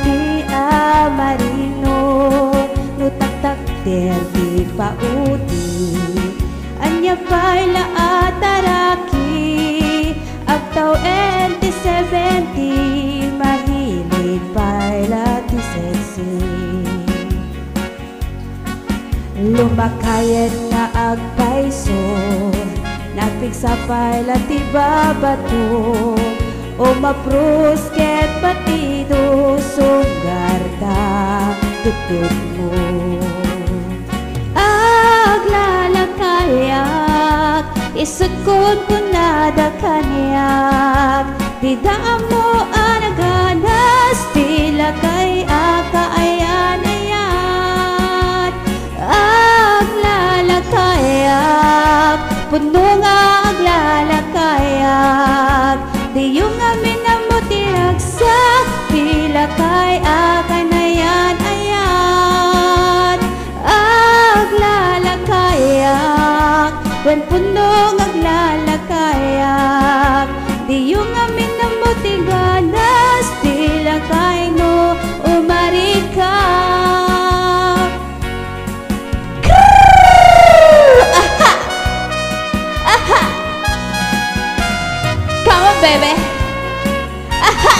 ti marino no taktakder di paudi anya paila ataraki agtaw 2070 mahilig paila ti sexy lumakayat na agpaiso napigsa paila ti babato o maprusket batido sugar ta tutut mo aglalakayak isukod ko nada kanyak di daan mo anaganas tila kay akaayan-ayan aglalakayak puno nga aglalakayak di yung amin na mo tiragsak tila kay akanayan-ayan aglalakayak wen punong aglalakayak di yung amin na mo tiganas tila kay no umarikak aha aha come on baby aha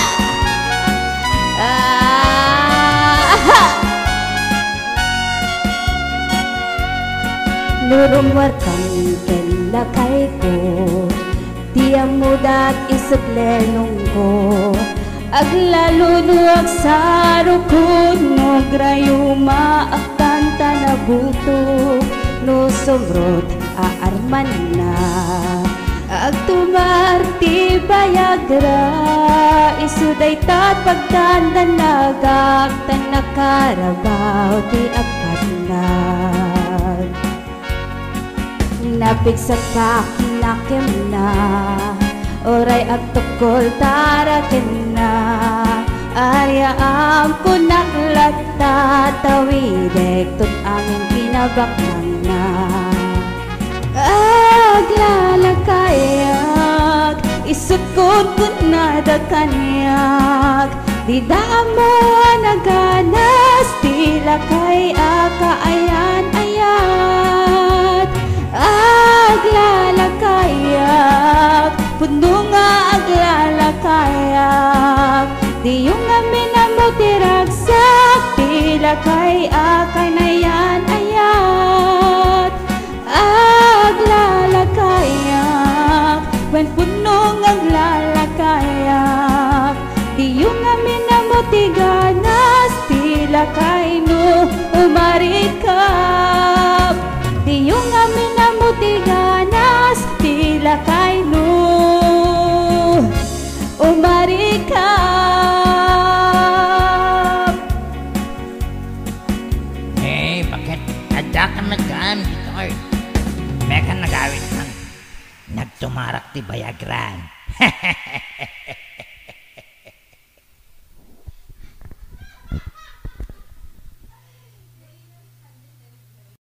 aha nurumwar kang kenlakay ko tiyang mudat isaglenong ko aglalunuag sa rukun no grayuma akanta na buto no somrot aarman na agtumar ti bayagra isuday tat pagtandan nagak tan nakarabaw ti apatnag napigsa kakinakim na oray agtukol tarakin na aryaam ko naklata tawidek tut aming pinabaknang na aglalakayak isukod ko nada kanyak di daan mo naganas tila kay akaayan-ayan aglalakayak puno nga aglalakayak di yung amin na mo tiragsak tila kay akanayan-ayan aglalakayak wen punong aglalakayak di yung amin na mo tiganas tila kay no umarikap di yung amin na mo tiganas tila kay no umarikap. Eh, bakit ada ka nag-aan gitar? May ka nagawin kang nagtumarak ti bayagran.